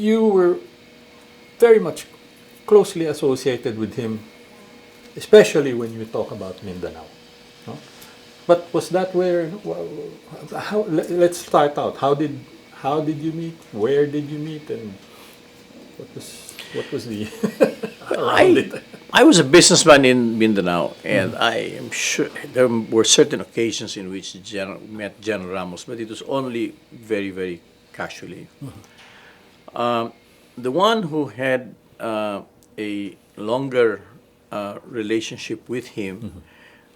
you were very much closely associated with him, especially when you talk about Mindanao. No? But was that where? How? Let's start out. How did you meet? Where did you meet? And what was the around I it? I was a businessman in Mindanao, and I am sure there were certain occasions in which met General Ramos, but it was only very, very casually. The one who had a longer relationship with him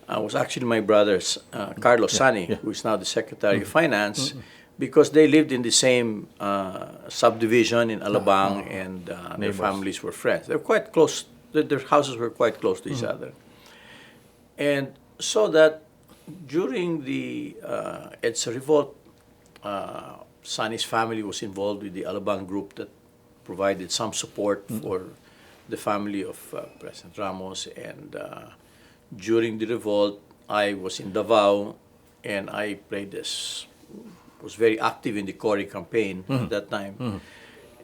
was actually my brothers, Carlos Sani, Yeah. who is now the Secretary of Finance, because they lived in the same subdivision in Alabang, and their Neighbors. families were friends. They were quite close. Their houses were quite close to each other, and so that during the EDSA revolt, Sani's family was involved with the Alabang group that provided some support for the family of President Ramos. And during the revolt, I was in Davao, and I was very active in the Cory campaign at that time.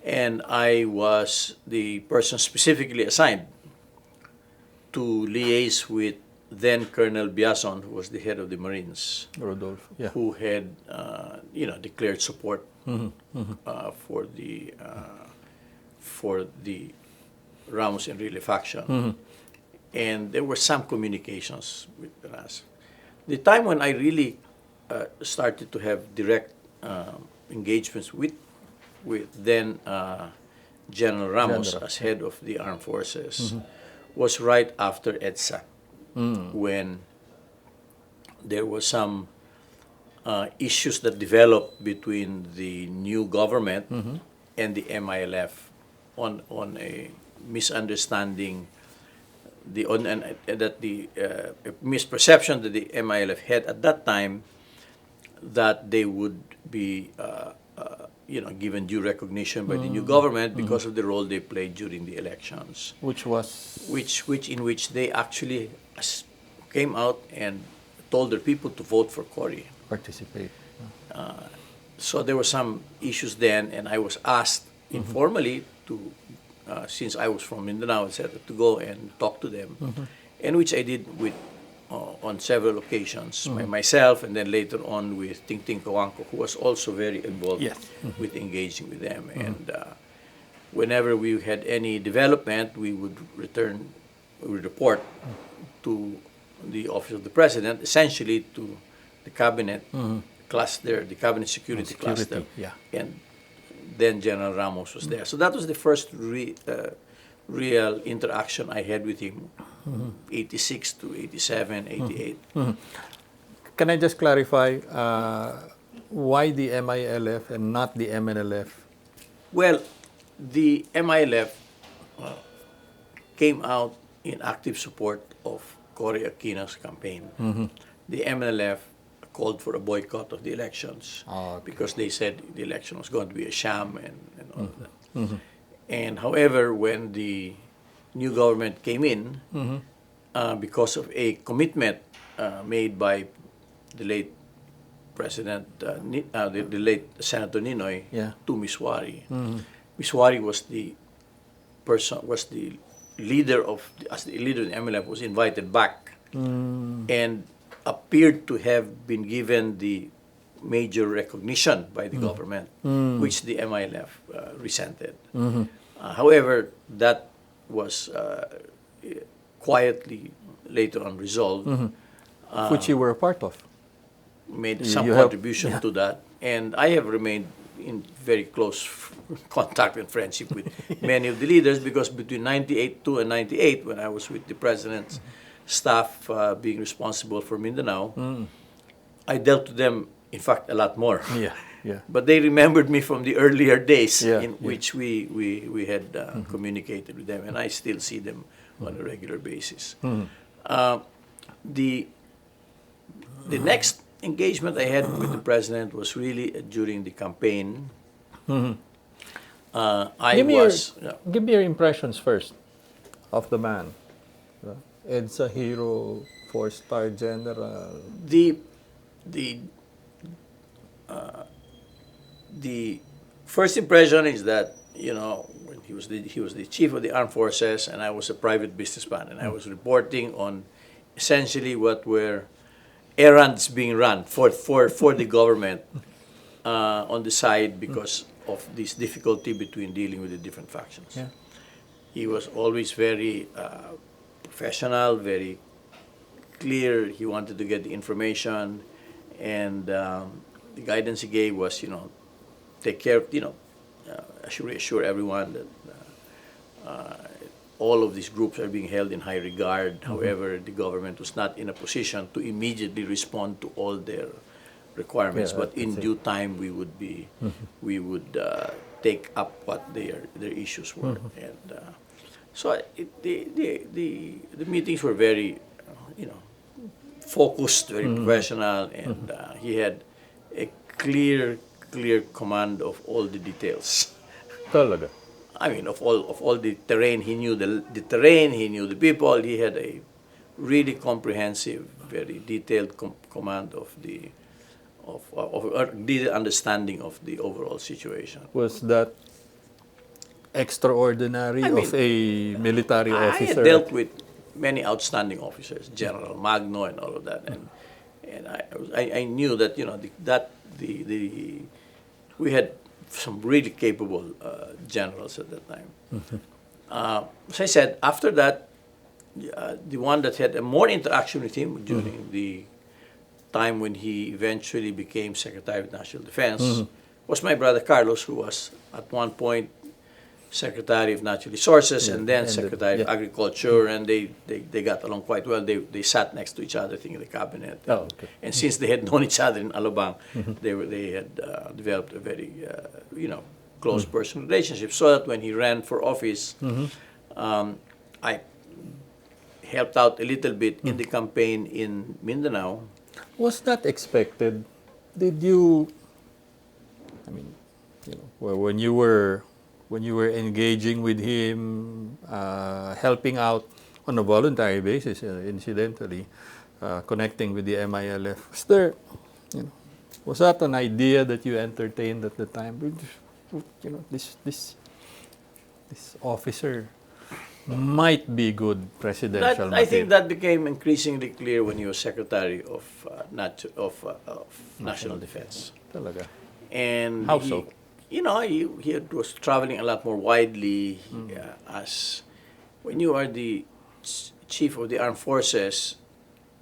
And I was the person specifically assigned to liaise with then Colonel Biazon, who was the head of the Marines, Rodolfo. Yeah. who had declared support for the Ramos and Enrile faction, and there were some communications with us. The time when I really started to have direct engagements with then General Ramos as head of the armed forces was right after EDSA, when there were some issues that developed between the new government and the MILF on a misunderstanding, that the misperception that the MILF had at that time that they would be given due recognition by the new government because of the role they played during the elections, Which was in which they actually came out and told their people to vote for Cory. participate. So there were some issues then, and I was asked informally to, since I was from Mindanao, etc., to go and talk to them, and which I did with on several occasions, myself, and then later on with Ting Ting Kawanko, who was also very involved with engaging with them. And whenever we had any development, we would report to the Office of the President, essentially to the cabinet cluster, the cabinet security cluster, Yeah. and then General Ramos was there. So that was the first real interaction I had with him, 86 to 87, 88. Can I just clarify why the MILF and not the MNLF? Well, the MILF came out in active support of Cory Aquino's campaign. The MNLF called for a boycott of the elections because they said the election was going to be a sham and all of that. And however, when the new government came in, because of a commitment made by the late President, the late Senator Ninoy to Ms. Wari, Ms. Wari was the leader as the leader of the MLF, was invited back and appeared to have been given the major recognition by the government, which the MILF resented. However, that was quietly later on resolved. Which you were a part of. Made some you contribution to that, and I have remained in very close contact and friendship with many of the leaders, because between 98 and 98, when I was with the President's staff being responsible for Mindanao, I dealt with them, in fact, a lot more. But they remembered me from the earlier days in which we had communicated with them, and I still see them on a regular basis. The next engagement I had with the President was really during the campaign. Give me your impressions first of the man. Ed's a hero, 4-star general. The First impression is that, when he was the chief of the armed forces, and I was a private businessman, and I was reporting on essentially what were errands being run for the government on the side because of this difficulty between dealing with the different factions. Yeah. He was always very professional, very clear. He wanted to get the information, and the guidance he gave was, take care of, I should reassure everyone that all of these groups are being held in high regard. However, the government was not in a position to immediately respond to all their requirements, but in due time we would take up what their issues were. And so the meetings were very, focused, very professional, and he had a clear command of all the details. Talaga. I mean, of all the terrain, he knew the terrain, he knew the people. He had a really comprehensive, very detailed command of the understanding of the overall situation. Was that extraordinary of a military I officer? had dealt with many outstanding officers, General Magno and all of that, and I knew that we had some really capable generals at that time. As I said, after that, the one that had a more interaction with him during the time when he eventually became Secretary of National Defense was my brother Carlos, who was at one point Secretary of Natural Resources and then Secretary of Agriculture, and they got along quite well. They sat next to each other, I think, in the cabinet. And since they had known each other in Alabang, they had developed a very close personal relationship. So that when he ran for office, I helped out a little bit in the campaign in Mindanao. Was that expected? Did you? I mean, when you were engaging with him, helping out on a voluntary basis, incidentally, connecting with the MILF, was that an idea that you entertained at the time? This officer might be good presidential material. I think that became increasingly clear when he was Secretary of National Defense. Talaga. And how so? He was traveling a lot more widely. As when you are the chief of the armed forces,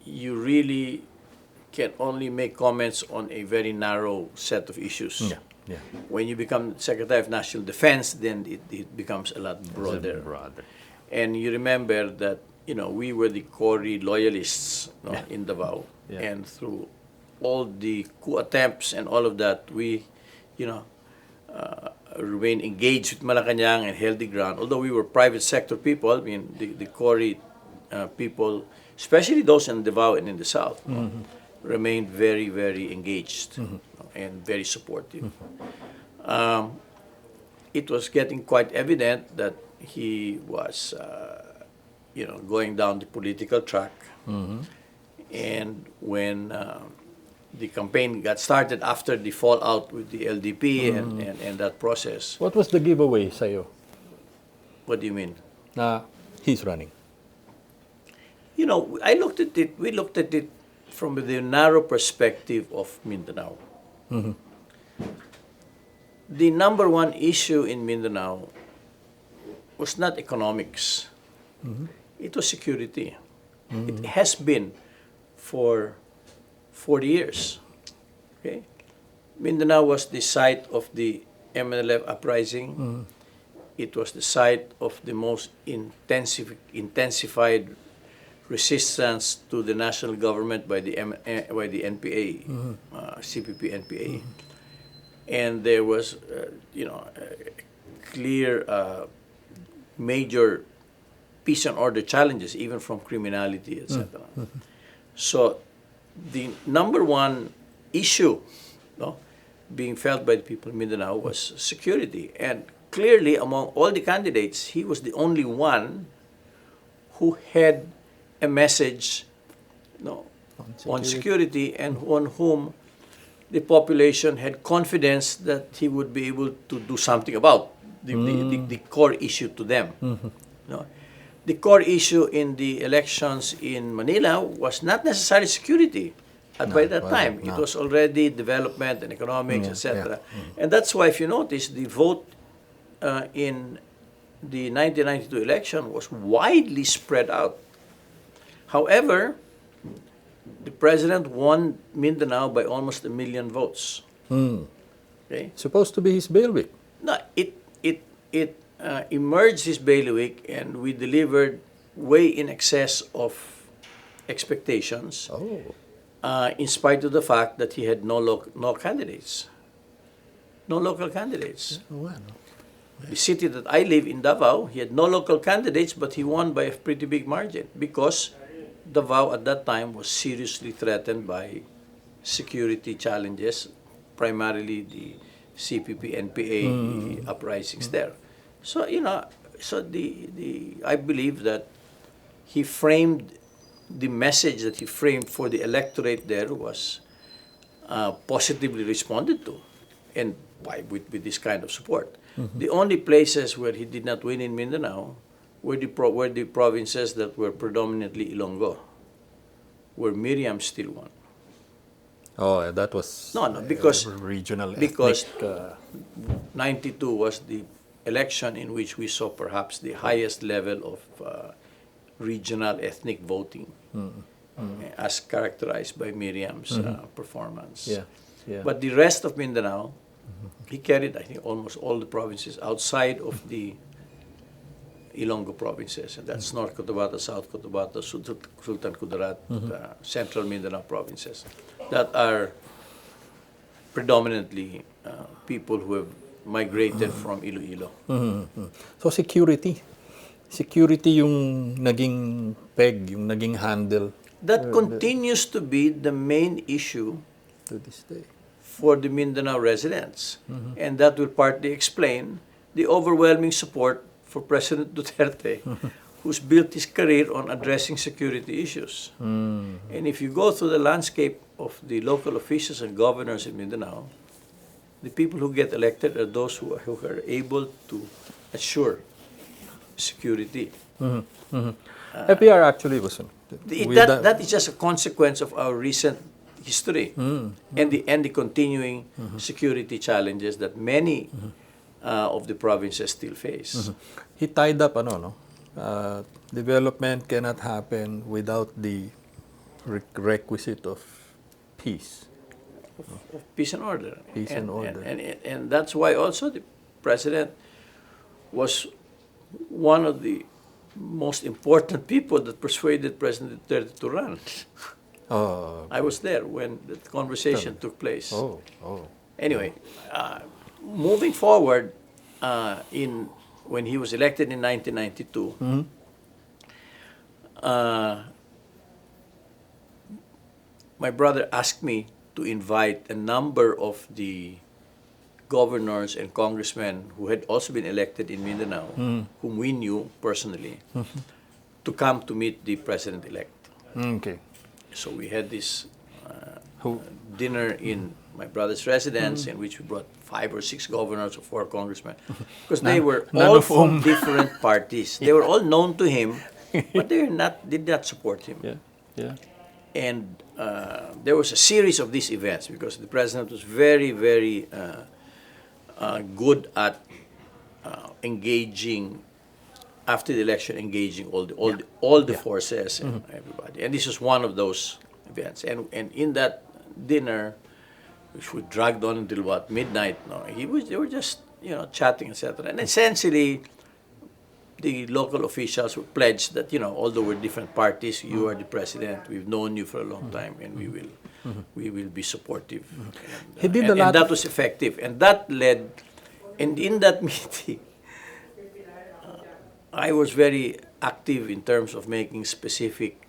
you really can only make comments on a very narrow set of issues. Yeah. When you become Secretary of National Defense, then it becomes a lot broader. And you remember that we were the Cory loyalists in Davao, and through all the coup attempts and all of that, we remained engaged with Malacanang and held the ground. Although we were private sector people, I mean the Cory people, especially those in Davao and in the South, remained very, very engaged and very supportive. It was getting quite evident that he was, going down the political track. And when the campaign got started after the fallout with the LDP and that process. What was the giveaway sa'yo? What do you mean? He's running. I looked at it, we looked at it from the narrow perspective of Mindanao. The number one issue in Mindanao was not economics. It was security. It has been for 40 years. Okay? Mindanao was the site of the MNLF uprising. It was the site of the most intensified resistance to the national government by the NPA, CPP-NPA. And there was, clear major peace and order challenges, even from criminality, etc. So the number one issue being felt by the people in Mindanao was security. And clearly, among all the candidates, he was the only one who had a message on security and on whom the population had confidence that he would be able to do something about the core issue to them. You know, the core issue in the elections in Manila was not necessarily security. By that time, it was already development and economics, etc. And that's why, if you notice, the vote in the 1992 election was widely spread out. However, the president won Mindanao by almost 1 million votes. Okay? Supposed to be his bailiwick. No, it emerged his bailiwick, and we delivered way in excess of expectations. In spite of the fact that he had no candidates, no local candidates. The city that I live in, Davao, he had no local candidates, but he won by a pretty big margin because Davao at that time was seriously threatened by security challenges, primarily the CPP, NPA, the uprisings there. So, you know, I believe that he framed the message that he framed for the electorate there was positively responded to, and with this kind of support. The only places where he did not win in Mindanao were the provinces that were predominantly Ilonggo, where Miriam still won. Oh, that was because regional because ethnic. 92 was the election in which we saw perhaps the highest level of regional ethnic voting, as characterized by Miriam's performance. But the rest of Mindanao, he carried, I think, almost all the provinces outside of the Ilonggo provinces, and that's North Cotabato, South Cotabato, Sultan Kudarat, Central Mindanao provinces, that are predominantly people who have migrated from Iloilo. So security yung naging peg, yung naging handle. That continues to be the main issue To this day. for the Mindanao residents. And that will partly explain the overwhelming support for President Duterte, who's built his career on addressing security issues. And if you go through the landscape of the local officials and governors in Mindanao, the people who get elected are those who are able to assure security. FVR actually was. That is just a consequence of our recent history and the continuing security challenges that many of the provinces still face. He tied up development cannot happen without the requisite of peace. Of peace and order. Peace and order. And that's why also the president was one of the most important people that persuaded President Duterte to run. I was there when the conversation took place. Anyway, moving forward, when he was elected in 1992, my brother asked me to invite a number of the governors and congressmen who had also been elected in Mindanao, whom we knew personally, to come to meet the president-elect. Okay. So we had this dinner in my brother's residence, in which we brought 5 or 6 governors or 4 congressmen, because they were all from different parties. They were all known to him, but did not support him. And there was a series of these events because the president was very, very good at engaging after the election, engaging all the forces and everybody. And this was one of those events. And in that dinner, which we dragged on until midnight. They were just chatting, etc. And essentially, the local officials were pledged that although we're different parties, you are the president. We've known you for a long time, and we will be supportive. He did a lot, and that was effective, and that led. And in that meeting, I was very active in terms of making specific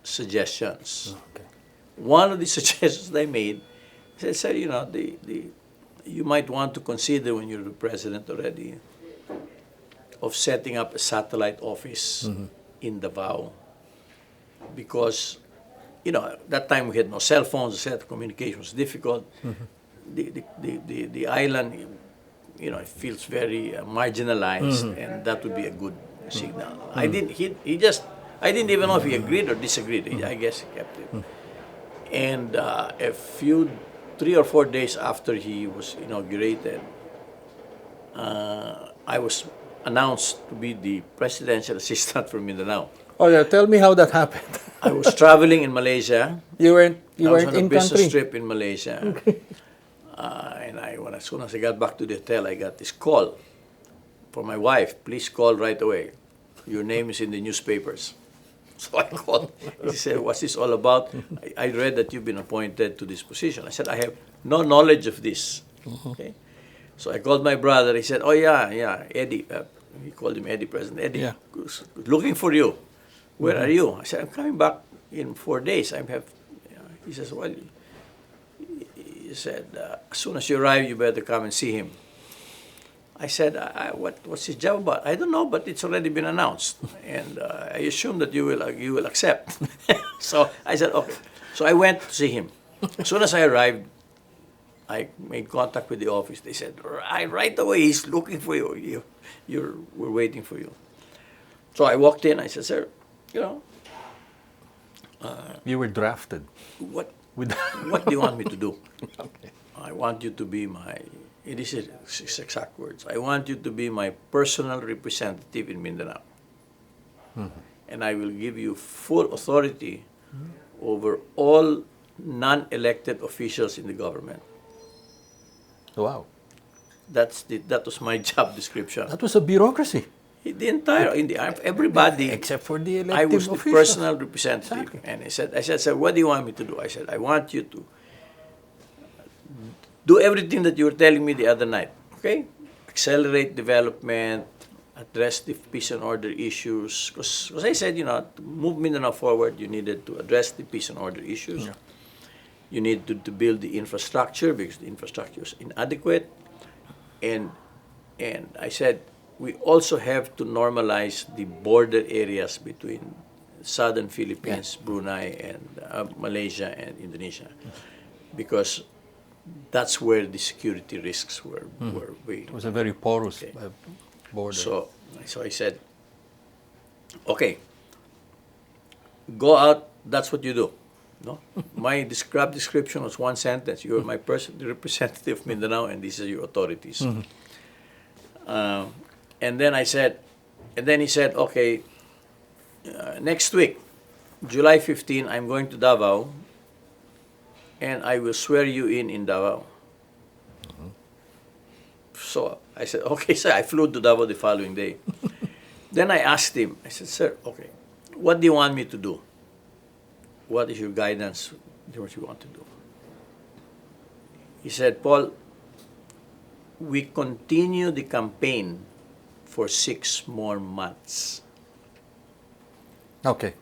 suggestions. One of the suggestions that I made, I said, you might want to consider when you're the president already of setting up a satellite office in Davao, because that time we had no cell phones, the communication was difficult. The island, it feels very marginalized, and that would be a good signal. I didn't even know if he agreed or disagreed. I guess he kept it. And 3 or 4 days after he was inaugurated, I was announced to be the presidential assistant for Mindanao. Oh yeah, tell me how that happened. I was traveling in Malaysia. You weren't I was on a in business country. trip in Malaysia. And as soon as I got back to the hotel, I got this call for my wife. Please call right away. Your name is in the newspapers. So I called. He said, what's this all about? I read that you've been appointed to this position. I said, I have no knowledge of this. Okay. So I called my brother. He said, oh, yeah, Eddie. He called him Eddie, President Eddie. Yeah. Looking for you. Where are you? I said, I'm coming back in 4 days. He says, well, he said, as soon as you arrive, you better come and see him. I said, what's his job about? I don't know, but it's already been announced, and I assume that you will accept. So I said, okay. So I went to see him. As soon as I arrived, I made contact with the office. They said, right away, he's looking for you. We're waiting for you. So I walked in. I said, sir, You were drafted. what With do you want me to do? Okay. I want you to be it is his exact words, I want you to be my personal representative in Mindanao. And I will give you full authority over all non-elected officials in the government. Wow. That was my job description. That was a bureaucracy. The entire, everybody, Except for the elected I was the officials. personal representative. Exactly. And I said, sir, what do you want me to do? I said, I want you to do everything that you were telling me the other night, okay? Accelerate development, address the peace and order issues. Because I said, to move Mindanao forward, you needed to address the peace and order issues. Yeah. You need to build the infrastructure because the infrastructure is inadequate. And I said, we also have to normalize the border areas between southern Philippines, Brunei, and Malaysia and Indonesia, because that's where the security risks were being. It was a very porous border. So I said, okay, go out. That's what you do. No, my job description was one sentence: you are my the representative of Mindanao, and these are your authorities. And then he said, okay, next week, July 15, I'm going to Davao, and I will swear you in Davao. So I said, okay, sir. I flew to Davao the following day. Then I asked him, I said, sir, okay, what do you want me to do? What is your guidance? What you want to do? He said, Paul, we continue the campaign for 6 more months. Okay.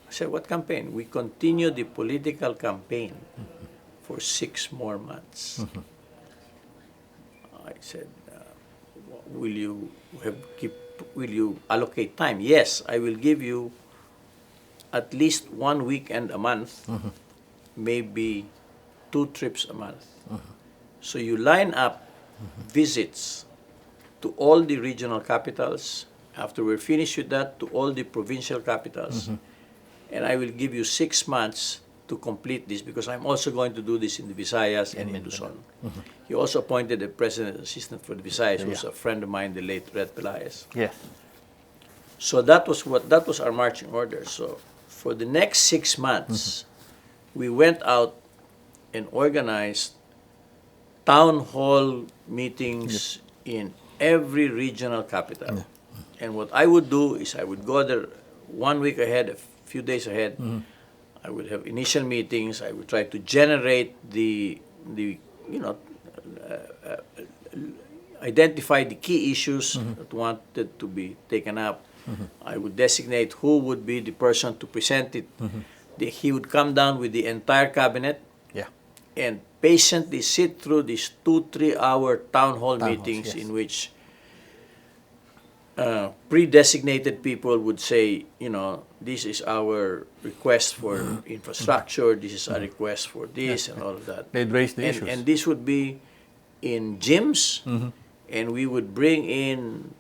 I said, what campaign? We continue the political campaign for 6 more months. I said, will you allocate time? Yes, I will give you at least 1 weekend a month, maybe 2 trips a month. So you line up visits to all the regional capitals. After we're finished with that, to all the provincial capitals. And I will give you 6 months to complete this, because I'm also going to do this in the Visayas and in Luzon. He also appointed a president assistant for the Visayas, who's a friend of mine, the late Red Pelayas. Yes. So that was our marching order. So for the next 6 months, we went out and organized town hall meetings in every regional capital. And what I would do is I would go there 1 week ahead, a few days ahead. I would have initial meetings. I would try to generate identify the key issues that wanted to be taken up. I would designate who would be the person to present it. He would come down with the entire cabinet and patiently sit through these 2-3 hour town hall meetings in which pre-designated people would say, this is our request for infrastructure, this is our request for this, and all of that. They'd raise the issues. And this would be in gyms, and we would bring in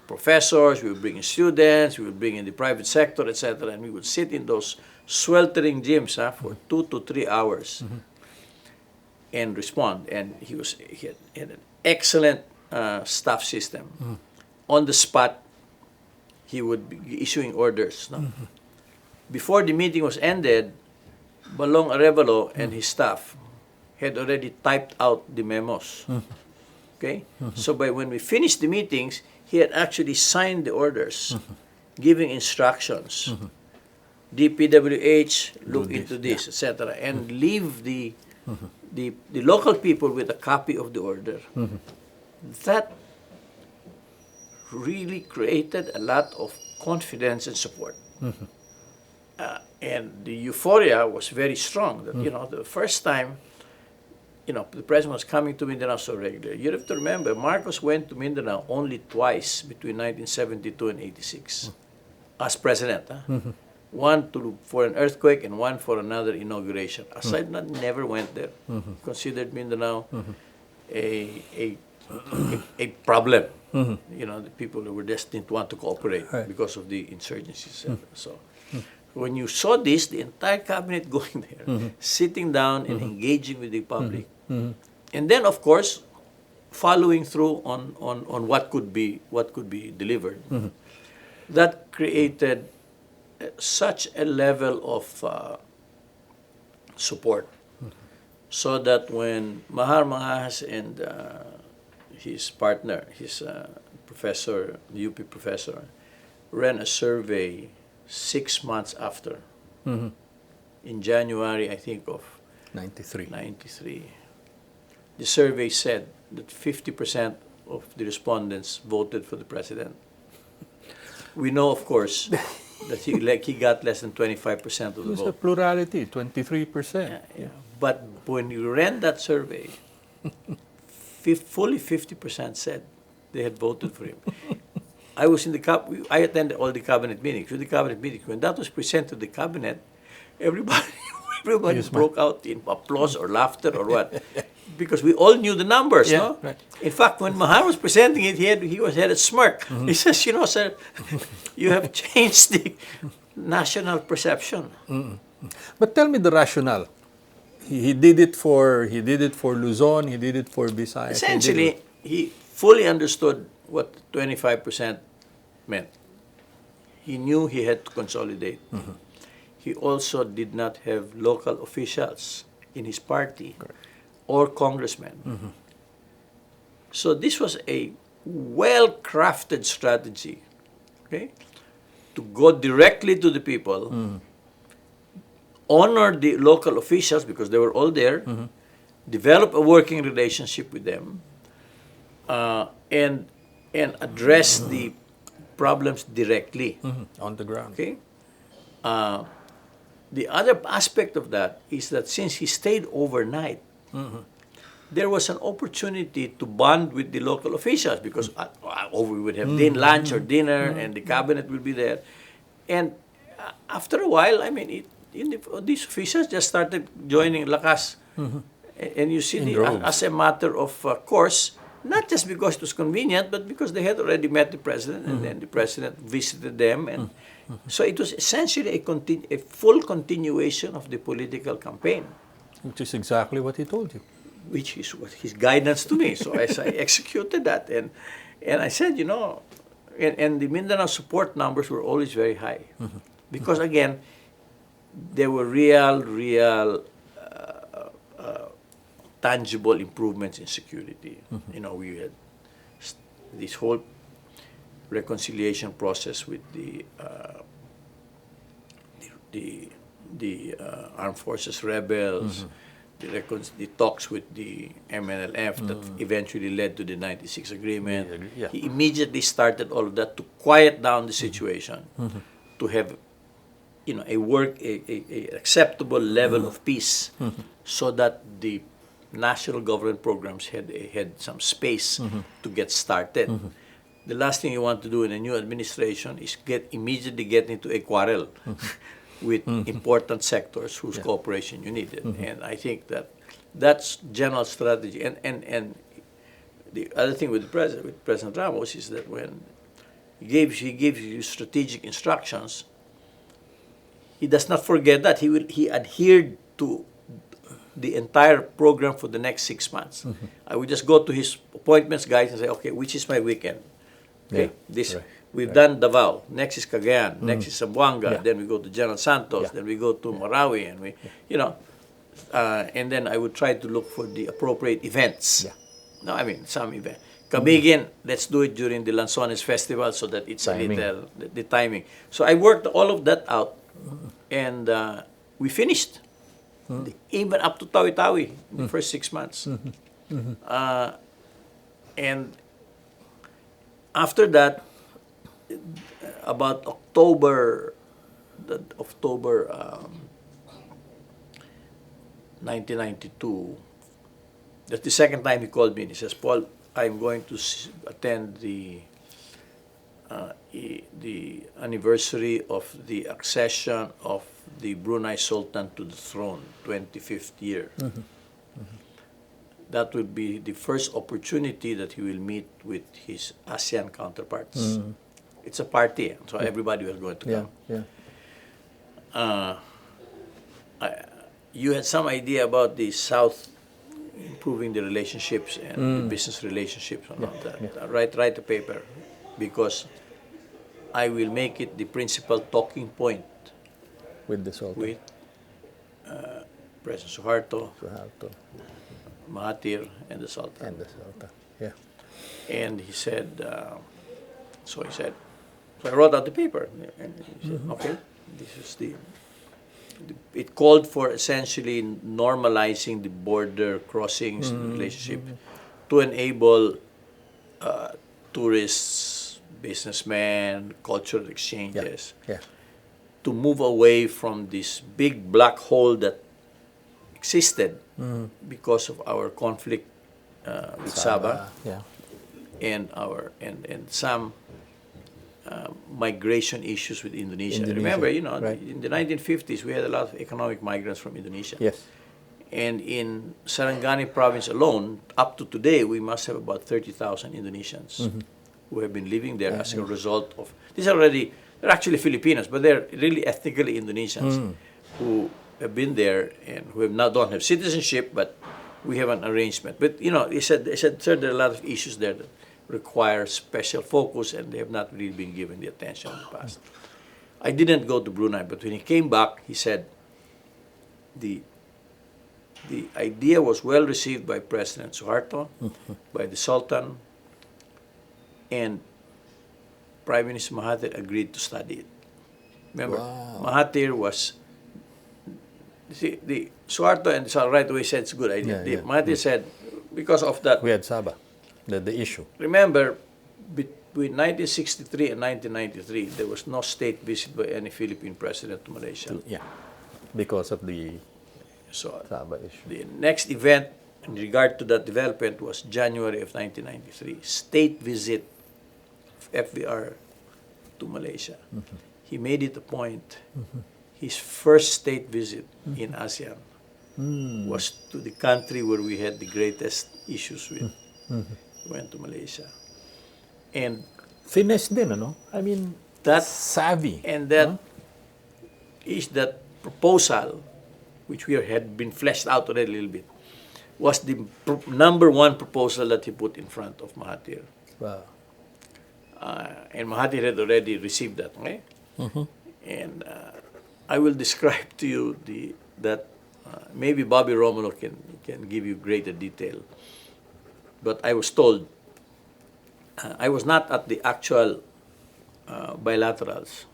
professors, we would bring in students, we would bring in the private sector, etc., and we would sit in those sweltering gyms for 2 to 3 hours and respond. And he had an excellent staff system. On the spot, he would be issuing orders. No? Before the meeting was ended, Balong Arevalo and his staff had already typed out the memos. Okay? So when we finished the meetings, he had actually signed the orders, giving instructions. DPWH, look into this, etc., and leave the local people with a copy of the order. That really created a lot of confidence and support. And the euphoria was very strong. That, the first time, the president was coming to Mindanao so regularly. You have to remember, Marcos went to Mindanao only twice between 1972 and 86 as president. One for an earthquake and one for another inauguration. Aside from that, never went there. Considered Mindanao a problem. The people who were destined to want to cooperate because of the insurgencies. So when you saw this, the entire cabinet going there, sitting down and engaging with the public, and then of course following through on what could be delivered, that created such a level of support, so that when Mahar Mangas and his partner, his professor, the UP professor, ran a survey 6 months after, in January, I think, of 93. The survey said that 50% of the respondents voted for the president. We know, of course, that he got less than 25% of the vote. It was a plurality, 23%. Yeah. But when you ran that survey, fully 50% said they had voted for him. I was in I attended all the cabinet meetings. When that was presented to the cabinet, everybody broke out in applause or laughter or what, because we all knew the numbers. No? Right. In fact, when Mahar was presenting it, he had a smirk. He says, sir, you have changed the national perception. But tell me the rationale. He did it for Luzon. He did it for Visayas. Essentially, he fully understood what 25% meant. He knew he had to consolidate. He also did not have local officials in his party or congressmen. So this was a well-crafted strategy, okay, to go directly to the people, honor the local officials because they were all there, develop a working relationship with them, and address the problems directly. On the ground. Okay. The other aspect of that is that since he stayed overnight, there was an opportunity to bond with the local officials because we would have lunch or dinner, and the cabinet will be there. And after a while, I mean, these officials just started joining Lakas. And you see, as a matter of course, not just because it was convenient, but because they had already met the president, and then the president visited them. And so it was essentially a full continuation of the political campaign. Which is exactly what he told you. Which is what his guidance to me. So as I executed that, and I said, and the Mindanao support numbers were always very high. Because again, there were real tangible improvements in security. We had this whole reconciliation process with the armed forces rebels, the talks with the MNLF that eventually led to the 96 agreement. Yeah. He immediately started all of that to quiet down the situation, to have a acceptable level of peace, so that the national government programs had some space to get started. the last thing you want to do in a new administration is immediately get into a quarrel with important sectors whose cooperation you needed. And I think that's general strategy. And the other thing with President Ramos is that when he gives you strategic instructions, he does not forget that. He adhered to the entire program for the next 6 months. I would just go to his appointments, guys, and say, okay, which is my weekend? Okay, we've done Davao. Next is Cagayan. Next is Zamboanga. Then we go to General Santos. Then we go to Marawi, and and then I would try to look for the appropriate events. No, I mean some event. Camiguin, let's do it during the Lanzones Festival so that it's Timing. a little the timing. So I worked all of that out, and we finished. Even up to Tawi-Tawi in the first 6 months. And after that, about October 1992, that's the second time he called me and he says, Paul, I'm going to attend the anniversary of the accession of the Brunei Sultan to the throne, 25th year. That would be the first opportunity that he will meet with his ASEAN counterparts. It's a party, so everybody was going to come. You had some idea about the South improving the relationships and the business relationships and all that. Write a paper, because I will make it the principal talking point With the Sultan. with President Suharto, Mahathir, and the Sultan. And the Sultan. Yeah. And he said, so I wrote out the paper. And he said, okay, this is it called for essentially normalizing the border crossings relationship to enable tourists, businessmen, cultural exchanges to move away from this big black hole that existed because of our conflict with Sabah and some migration issues with Indonesia. Remember, in the 1950s, we had a lot of economic migrants from Indonesia. Yes. And in Sarangani province alone, up to today, we must have about 30,000 Indonesians who have been living there as a result of... They're actually Filipinos, but they're really ethnically Indonesians who have been there and who don't have citizenship, but we have an arrangement. But, they said, sir, there are a lot of issues there that require special focus, and they have not really been given the attention in the past. I didn't go to Brunei, but when he came back, he said the idea was well received by President Suharto, by the Sultan, and Prime Minister Mahathir agreed to study it. Remember, Mahathir was... the Suharto and the Sultan right away said it's a good idea. Mahathir said, because of that... We had Sabah, the issue. Remember, between 1963 and 1993, there was no state visit by any Philippine president to Malaysia. Because of the Sabah issue. The next event in regard to that development was January of 1993, state visit of FVR to Malaysia. He made it a point. His first state visit in ASEAN was to the country where we had the greatest issues with. He went to Malaysia. And finesse din, ano? I mean, that savvy. And that is that proposal, which we had been fleshed out already a little bit, was the number one proposal that he put in front of Mahathir. Wow. And Mahathir had already received that, okay? And I will describe to you that maybe Bobby Romulo can give you greater detail. But I was told, I was not at the actual bilaterals,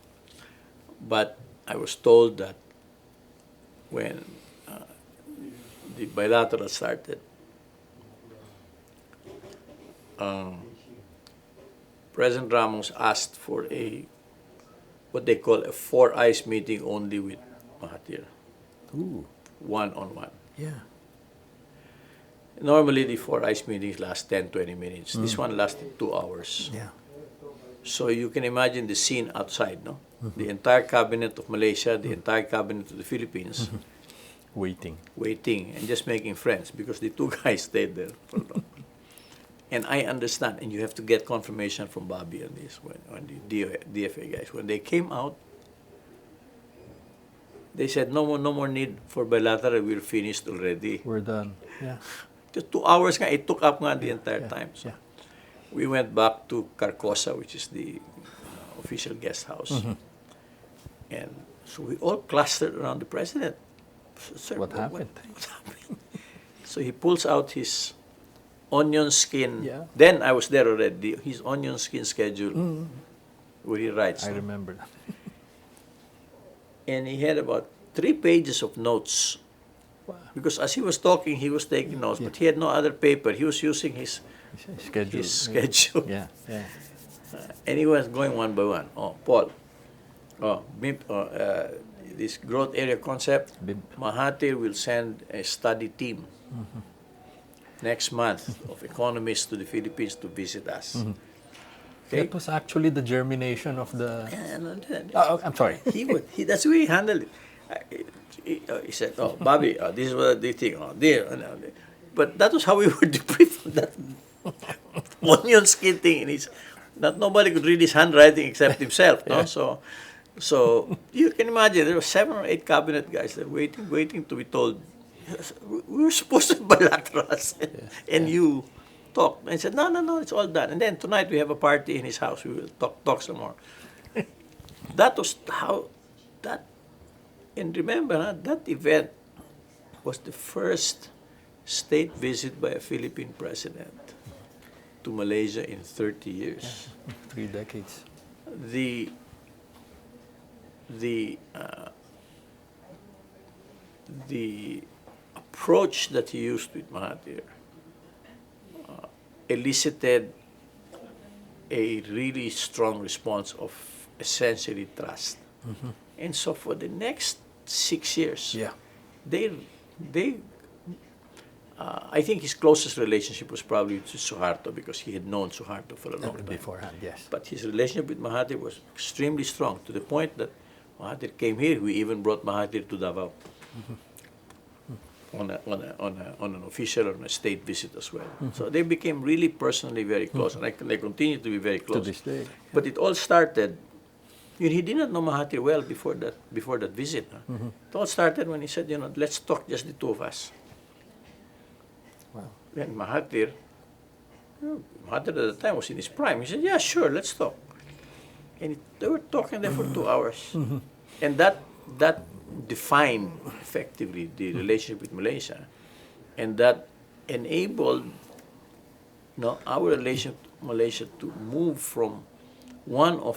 but I was told that when the bilateral started, President Ramos asked for what they call a four eyes meeting only with Mahathir. One-on-one. Yeah. Normally, the four eyes meetings last 10, 20 minutes. This one lasted 2 hours. Yeah. So you can imagine the scene outside, no? The entire cabinet of Malaysia, the entire cabinet of the Philippines, Waiting. waiting and just making friends because the two guys stayed there for long. And I understand, and you have to get confirmation from Bobby on this, on the DFA guys. When they came out, they said, no more need for bilateral, we're finished already. We're done. Yeah. Just 2 hours nga, it took up nga the entire Yeah. time. So Yeah. we went back to Carcosa, which is the official guest house. And so we all clustered around the president. Sir, What happened? What happened? So he pulls out his onion skin. Yeah. Then I was there already. His onion skin schedule, where he writes. I no? remember that. And he had about 3 pages of notes. Wow. Because as he was talking, he was taking notes, but he had no other paper. He was using his Schedule. schedule. Yeah. Yeah. And he was going one by one. Oh, Paul. Oh, this growth area concept. Bimp. Mahathir will send a study team next month of economists to the Philippines to visit us. Okay? That was actually the germination of the. And Oh, I'm sorry. that's the way he handled it. He said, "Oh, Bobby, this is what they think. Oh, there." But that was how we were debriefed on that onion skin thing. And that nobody could read his handwriting except himself. No? So you can imagine there were 7 or 8 cabinet guys there waiting to be told. We were supposed to bilaterals, and you talk. And I said, no, it's all done. And then tonight we have a party in his house. We will talk some more. That was how that. And remember, that event was the first state visit by a Philippine president to Malaysia in 30 years. 3 decades. The approach that he used with Mahathir elicited a really strong response of essentially trust. And so for the next 6 years, Yeah. I think his closest relationship was probably to Suharto because he had known Suharto for a long time. Beforehand, yes. But his relationship with Mahathir was extremely strong to the point that Mahathir came here. We even brought Mahathir to Davao on an official, on a state visit as well. So they became really personally very close, and they continue to be very close. To this day. But it all started. He did not know Mahathir well before that visit. It all started when he said, let's talk just the two of us. Wow. Then Mahathir at the time was in his prime. He said, yeah, sure, let's talk. And they were talking there for 2 hours. And that defined effectively the relationship with Malaysia. And that enabled our relationship with Malaysia to move from one of,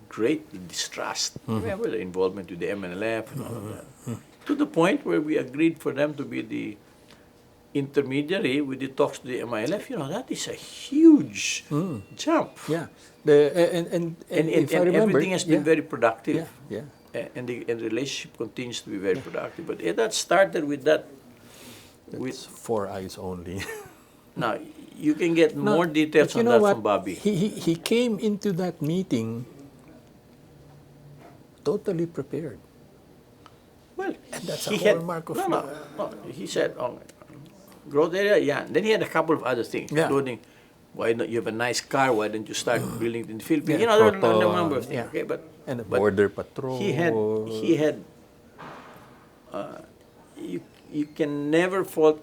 great distrust. Remember the involvement with the MNLF and all of that. To the point where we agreed for them to be the intermediary with the talks to the MILF. That is a huge jump. Yeah. And if I remember, everything has been very productive. Yeah. And the relationship continues to be very productive. But that started with that. With 4 eyes only. Now, you can get more details on that from Bobby. He came into that meeting totally prepared. Well, And that's he a had, hallmark of... no. He said, growth area, yeah. And then he had a couple of other things, including, why don't you have a nice car? Why don't you start building it in the Philippines? Yeah, There are a number of things. yeah. Okay, but And a border patrol. he had. You can never fault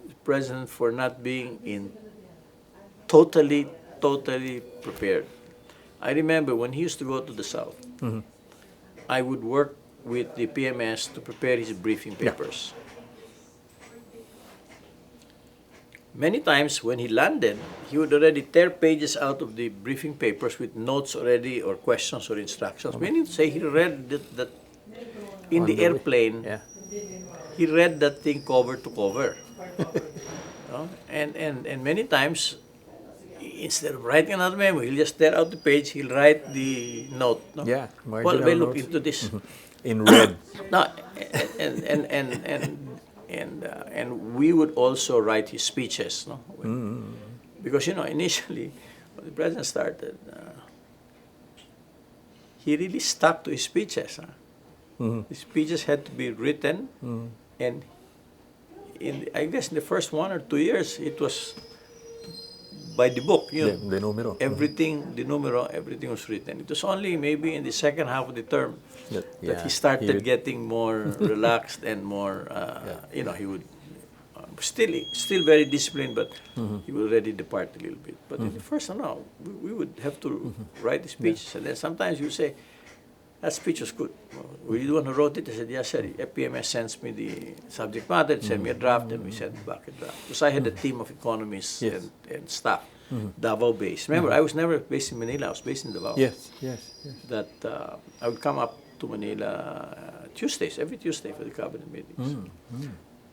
the president for not being totally prepared. I remember when he used to go to the South, I would work with the PMS to prepare his briefing papers. Many times when he landed, he would already tear pages out of the briefing papers with notes already or questions or instructions. Meaning to say he read that in the airplane, he read that thing cover to cover. And many times, instead of writing another memo, he'll just tear out the page, he'll write the note. Yeah, Well, marginal we'll look notes. into this. In red. No, and we would also write his speeches, no? Because initially when the president started, he really stuck to his speeches. The speeches had to be written, and I guess in the first 1 or 2 years, it was by the book. The numero. Everything, the numero, everything was written. It was only maybe in the second half of the term that he started getting more relaxed and more, he would still very disciplined, but he would already depart a little bit. But in the first, no, we would have to write the speeches, and then sometimes you say, that speech was good. Were you the one who wrote it? I said, yes, sir. FPMS sends me the subject matter, send me a draft, and we send back a draft. Because I had a team of economists and staff, Davao-based. Remember, I was never based in Manila. I was based in Davao. Yes. That I would come up to Manila Tuesdays, every Tuesday for the cabinet meetings.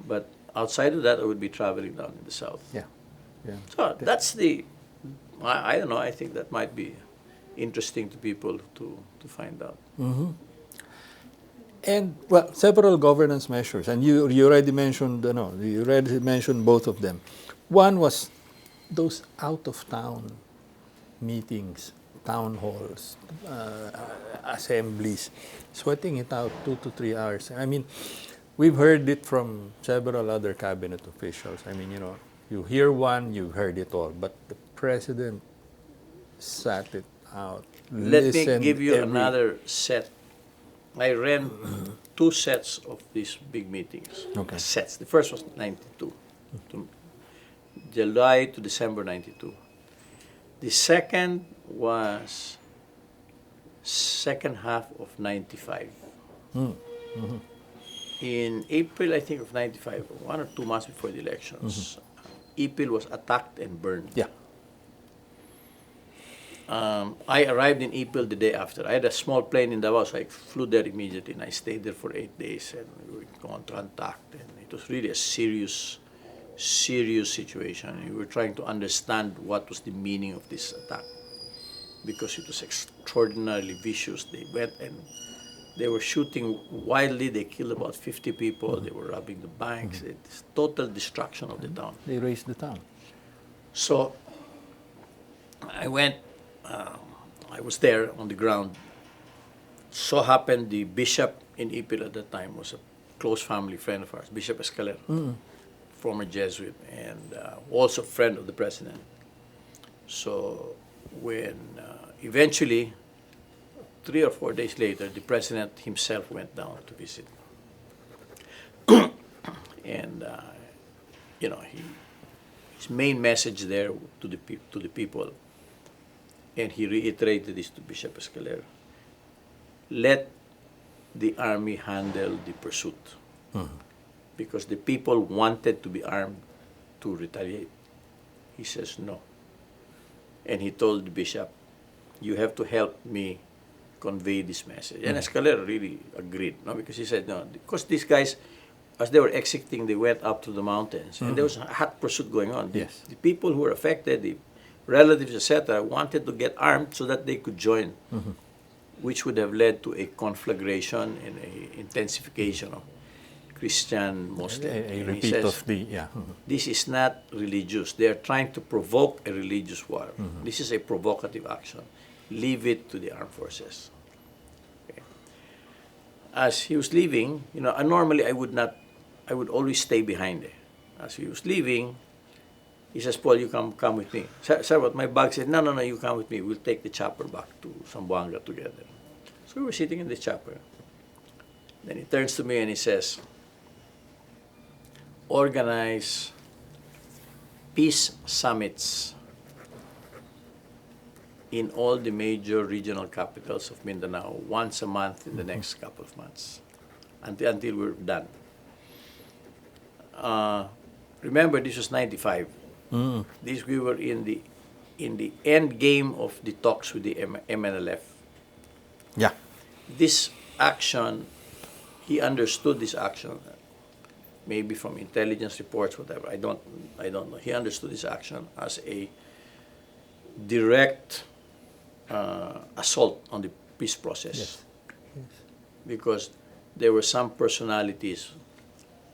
But outside of that, I would be traveling down in the south. Yeah. So that's I don't know, I think that might be interesting to people to find out. And well, several governance measures, and you already mentioned both of them. One was those out of town meetings, town halls, assemblies, sweating it out 2 to 3 hours. I mean, we've heard it from several other cabinet officials. I mean, you hear one, you've heard it all, but the president sat it out. Let me give you another set. I ran 2 sets of these big meetings. Okay. Sets. The first was 92, July to December 92. The second was second half of 95. In April, I think, of 95, 1 or 2 months before the elections, Ipil was attacked and burned. Yeah. I arrived in Ipil the day after. I had a small plane in Davao, so I flew there immediately, and I stayed there for 8 days, and we were contra-attacked, and it was really a serious situation. We were trying to understand what was the meaning of this attack, because it was extraordinarily vicious. They went and they were shooting wildly. They killed about 50 people. They were robbing the banks. It's total destruction of the town. They razed the town. So I went. I was there on the ground. So happened the bishop in Ipil at that time was a close family friend of ours, Bishop Escalera, former Jesuit, and also friend of the president. So when eventually, 3 or 4 days later, the president himself went down to visit. And his main message there to the people, and he reiterated this to Bishop Escalera: let the army handle the pursuit, because the people wanted to be armed to retaliate. He says no, and he told the bishop, you have to help me convey this message. And Escalera really agreed, because he said, no, because these guys, as they were exiting, they went up to the mountains, and there was a hot pursuit going on. Yes. The people who were affected, the relatives, etc., wanted to get armed so that they could join, which would have led to a conflagration and a intensification of Christian-Muslim. A repeat of the, This is not religious. They are trying to provoke a religious war. This is a provocative action. Leave it to the armed forces. Okay. As he was leaving, normally I would always stay behind there. As he was leaving, he says, Paul, you come with me. Sir, what my bag said, no, you come with me. We'll take the chopper back to Zamboanga together. So we were sitting in the chopper. Then he turns to me and he says, organize peace summits in all the major regional capitals of Mindanao once a month in the next couple of months until we're done. Remember, this was 95. We were in the end game of the talks with the MNLF. Yeah. This action, he understood this action, maybe from intelligence reports, whatever. I don't know. He understood this action as a direct assault on the peace process. Yes. Because there were some personalities,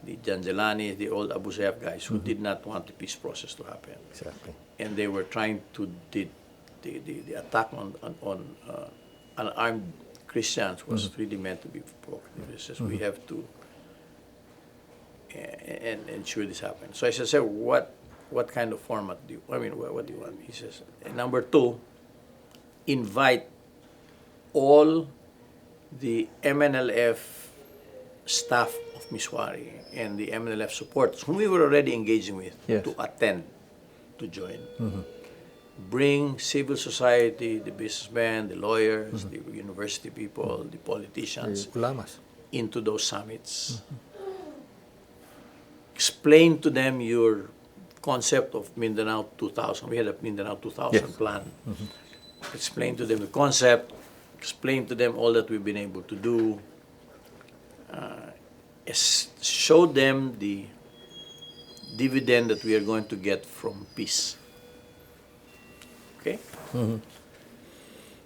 the Janjalani, the old Abu Sayyaf guys, who did not want the peace process to happen. Exactly. And they were trying to the attack on unarmed Christians was really meant to be provocative. It says we have to and ensure this happens. So I said, sir, what kind of format do you, what do you want? He says, number 2, invite all the MNLF staff of Miswari and the MNLF supporters, whom we were already engaging with, Yes. to attend, to join. Bring civil society, the businessmen, the lawyers, the university people, the politicians, Ulamas. into those summits. Explain to them your concept of Mindanao 2000. We had a Mindanao 2000 Yes. plan. Explain to them the concept. Explain to them all that we've been able to do. Show them the dividend that we are going to get from peace. Okay?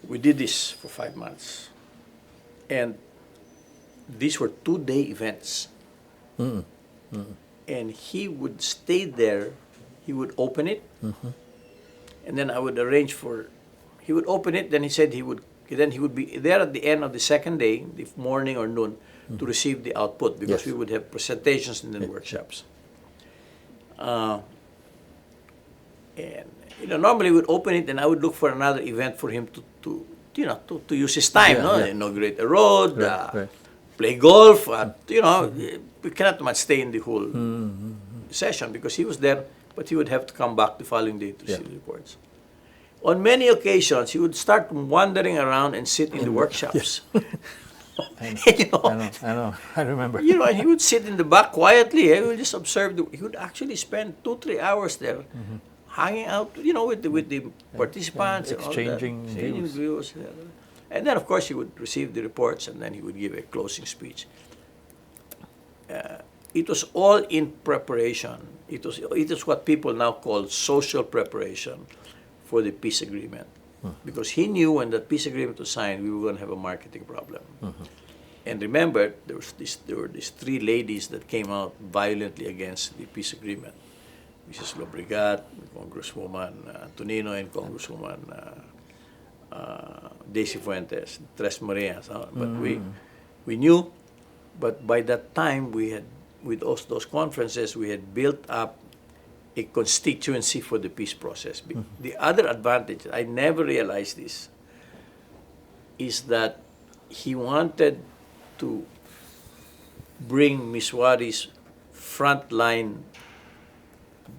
We did this for 5 months. And these were 2-day events. And he would stay there, he would open it, and then I would arrange for, he would open it, then he said he would be there at the end of the second day, the morning or noon, to receive the output, because Yes. we would have presentations and then workshops. And normally we would open it, and I would look for another event for him to use his time, inaugurate a road, Right. play golf, we cannot much stay in the whole session because he was there, but he would have to come back the following day to receive the reports. On many occasions, he would start wandering around and sit in the workshops. I And, know. I remember. and he would sit in the back quietly. He would just observe. He would actually spend 2-3 hours there, hanging out, with the participants, and all that. Exchanging views. And then, of course, he would receive the reports, and then he would give a closing speech. It was all in preparation. It was what people now call social preparation for the peace agreement. Because he knew when that peace agreement was signed, we were going to have a marketing problem. And remember, there were these 3 ladies that came out violently against the peace agreement. Mrs. Lobrigat, Congresswoman Tonino, and Congresswoman Daisy Fuentes, Tres Marias. But we knew, but by that time, we had, with those conferences, we had built up a constituency for the peace process. The other advantage, I never realized this, is that he wanted to bring Miswari's frontline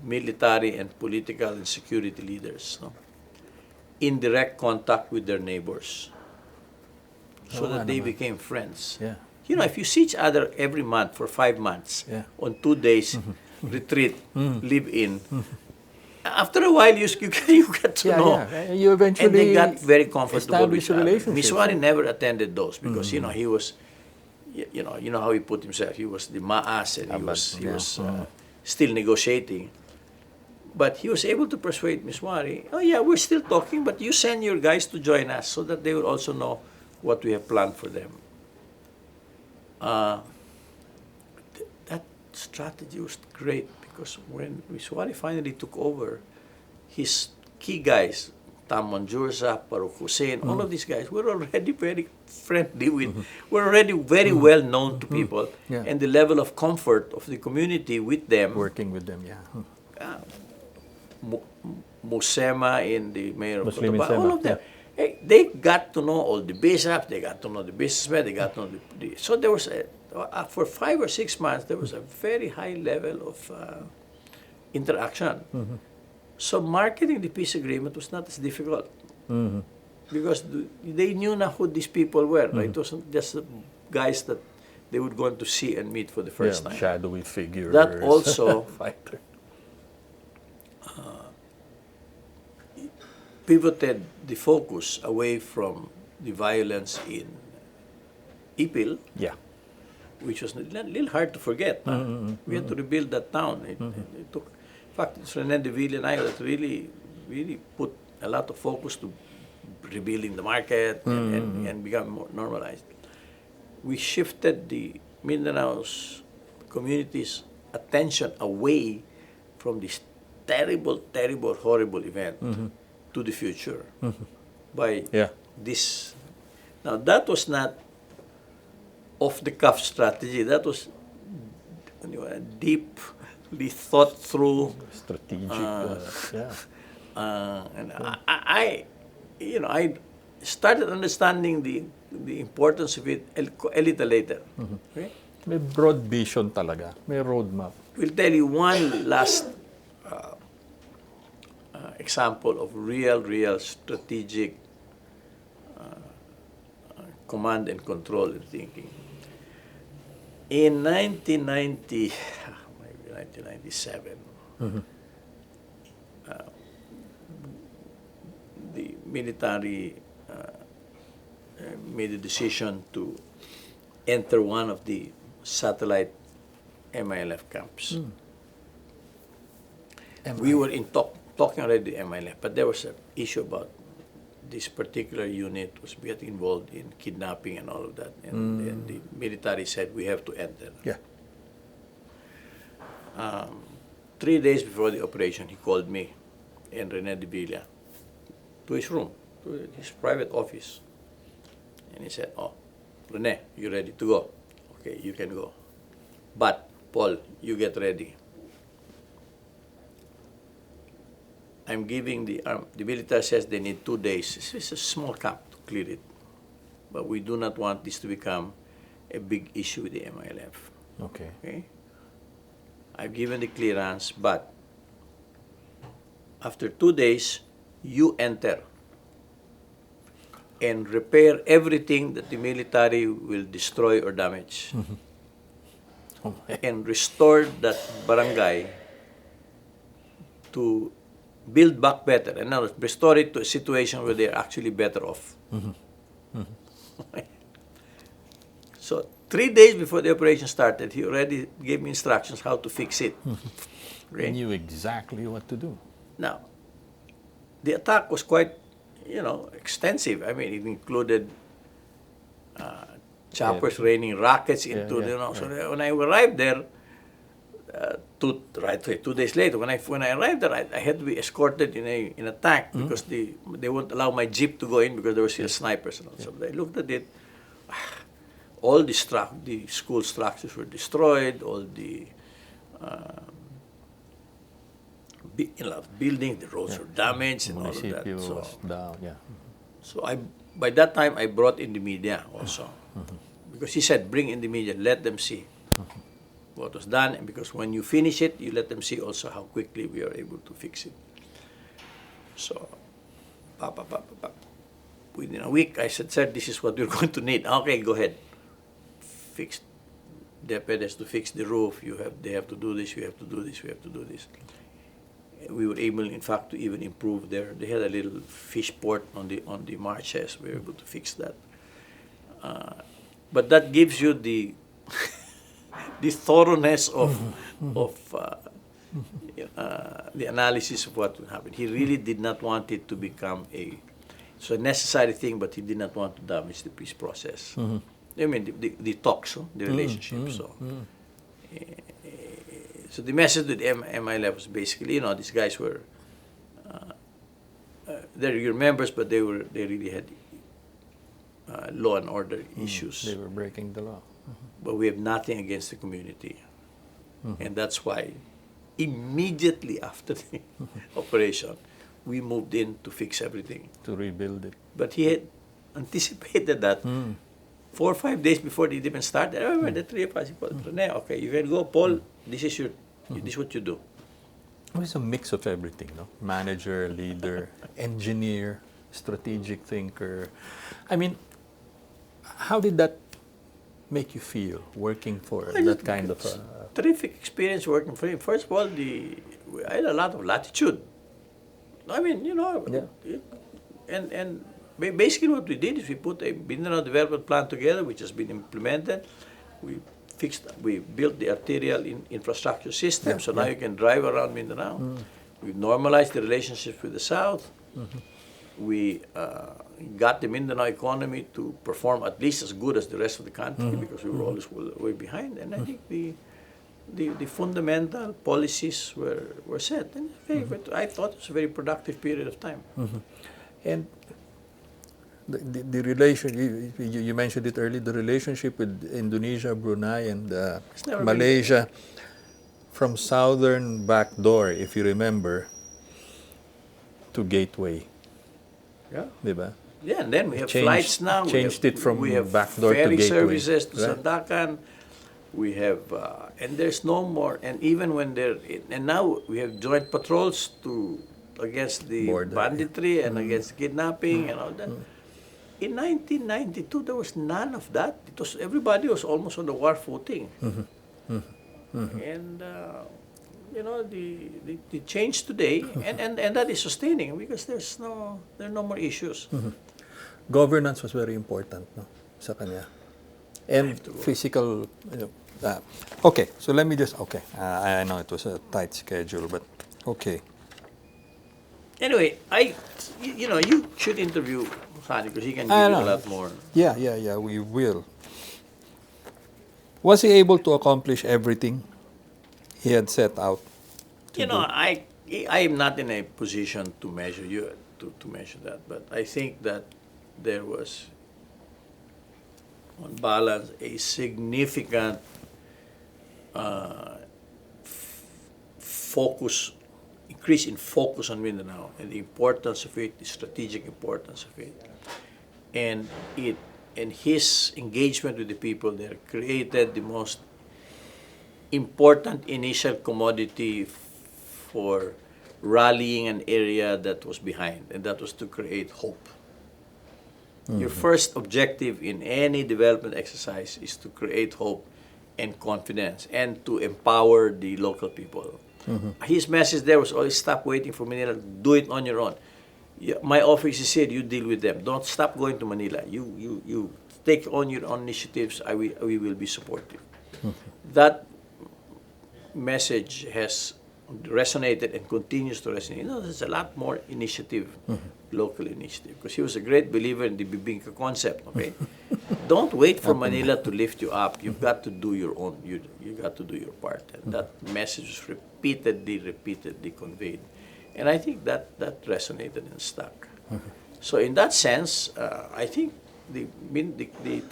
military and political and security leaders in direct contact with their neighbors, so that they became friends. Yeah. If you see each other every month for 5 months, Yeah. on 2 days, retreat, live in, after a while you get to know. Yeah. You eventually And they got very comfortable with establish each other. relationships. Miswari never attended those because he was, you know how he put himself. He was the maas, and he was still negotiating. But he was able to persuade Miswari, oh yeah, we're still talking, but you send your guys to join us so that they will also know what we have planned for them. That strategy was great because when Miswari finally took over, his key guys, Tam Manjurza, Farooq Hussein, all of these guys were already very friendly with, were already very well known to people, and the level of comfort of the community with them. Working with them, Musema in the mayor of Muslim Cotabato, Musema, all of them. Hey, they got to know all the bishops, they got to know the businessmen, they got to know so there was for 5 or 6 months, there was a very high level of interaction. So marketing the peace agreement was not as difficult because they knew now who these people were. Right? It wasn't just the guys that they would go to see and meet for the first time. Shadowy figures. That also fighter. Pivoted the focus away from the violence in Ipil, which was a little hard to forget. We had to rebuild that town. It took, in fact, it's René de Ville and I that really put a lot of focus to rebuilding the market and become more normalized. We shifted the Mindanao's community's attention away from this terrible, horrible event to the future by Yeah. this. Now, that was not off-the-cuff strategy. That was deeply thought through. Strategic. Yeah. And I started understanding the importance of it a little later. Okay? May broad vision talaga. May roadmap. We'll tell you one last example of real strategic command and control and thinking. In 1990, maybe 1997, the military made a decision to enter one of the satellite MILF camps. We were talking already MILF, but there was an issue about this particular unit was getting involved in kidnapping and all of that, and the military said we have to enter. Yeah. 3 days before the operation, he called me and Rene de Villa to his room, to his private office, and he said, "Oh, Rene, you ready to go? Okay, you can go. But Paul, you get ready. I'm giving the military says they need 2 days. This is a small camp to clear it, but we do not want this to become a big issue with the MILF. Okay. Okay? I've given the clearance, but after 2 days, you enter and repair everything that the military will destroy or damage, Oh my. and restore that barangay to build back better, and now restore it to a situation where they're actually better off." So 3 days before the operation started, he already gave me instructions how to fix it. He Okay? knew exactly what to do. Now, the attack was quite, extensive. I mean, it included choppers raining rockets into, So when I arrived there, 2 days later, when I arrived there, I had to be escorted in a tank because they wouldn't allow my jeep to go in because there were still snipers and all. So I looked at it. All the school structures were destroyed. All the buildings, the roads were damaged, and all of that. Municipio was down. Yeah. So by that time, I brought in the media also, because he said, "Bring in the media, let them see what was done, and because when you finish it, you let them see also how quickly we are able to fix it." So, within a week, I said, "Sir, this is what we're going to need." "Okay, go ahead. Fix. DepEd has to fix the roof. They have to do this. We have to do this. We have to do this." We were able, in fact, to even improve they had a little fish port on the marshes. We were able to fix that. But that gives you the thoroughness of the analysis of what would happen. He really did not want it to become a necessary thing, but he did not want to damage the peace process. I mean, the talks, the relationship. So the message with MILF was basically, these guys were, they're your members, but they really had law and order issues. They were breaking the law. But we have nothing against the community. And that's why immediately after the operation, we moved in to fix everything. To rebuild it. But he had anticipated that 4 or 5 days before it even started. I remember the three of us, he called Rene, "Okay, you can go, Paul, this is what you do." It was a mix of everything, no? Manager, leader, engineer, strategic thinker. I mean, how did that make you feel working for that kind of terrific experience working for him. First of all, I had a lot of latitude. I mean, and basically what we did is we put a Mindanao development plan together, which has been implemented. We built the arterial infrastructure system, so now you can drive around Mindanao. We normalized the relationships with the South. We got the Mindanao economy to perform at least as good as the rest of the country because we were always way behind. And I think the fundamental policies were set. And I thought it was a very productive period of time. And the relation, you mentioned it earlier, the relationship with Indonesia, Brunei, and never Malaysia, from southern backdoor, if you remember, to gateway. Yeah. Diba? Yeah, and then we have Changed- flights now. changed it from we have backdoor to ferry gateway, services to right? Sandakan. We have, and there's no more. And even when and now we have joint patrols against the Border. banditry and against kidnapping and all that. In 1992, there was none of that. Everybody was almost on the war footing. And the change today, and that is sustaining because there are no more issues. Governance was very important, no, sa kanya. And physical, okay, so let me just, I know it was a tight schedule, but okay. Anyway, you should interview Hani because he can give you a lot more. Yeah, we will. Was he able to accomplish everything he had set out? I am not in a position to measure to measure that, but I think that there was, on balance, a significant increase in focus on Mindanao and the importance of it, the strategic importance of it, and his engagement with the people there created the most important initial commodity for rallying an area that was behind, and that was to create hope. Your first objective in any development exercise is to create hope and confidence and to empower the local people. His message there was always stop waiting for Manila, do it on your own. My office said you deal with them. Don't stop going to Manila. You take on your own initiatives. We will be supportive. That message has resonated and continues to resonate. There's a lot more initiative, local initiative, because he was a great believer in the Bibingka concept. Okay, don't wait for Manila to lift you up. You've got to do your own. You got to do your part, and that message was repeatedly conveyed, and I think that resonated and stuck. So in that sense, I think the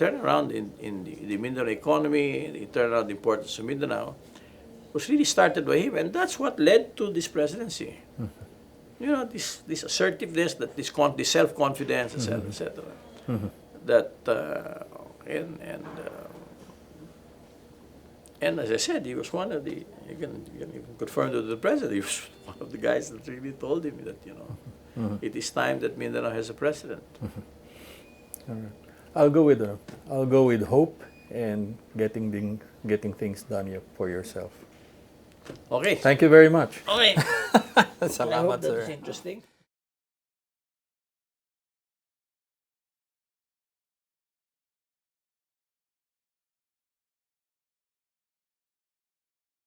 turnaround in the Mindanao economy, the turnaround the importance of Mindanao, was really started by him, and that's what led to this presidency. This assertiveness, this self-confidence, etc. That and as I said, he was one of the. You can even confirm to the president. He was one of the guys that really told him that it is time that Mindanao has a president. All right. I'll go with hope and getting things done for yourself. Okay. Thank you very much. Okay. I Salamat, hope that sir. was interesting.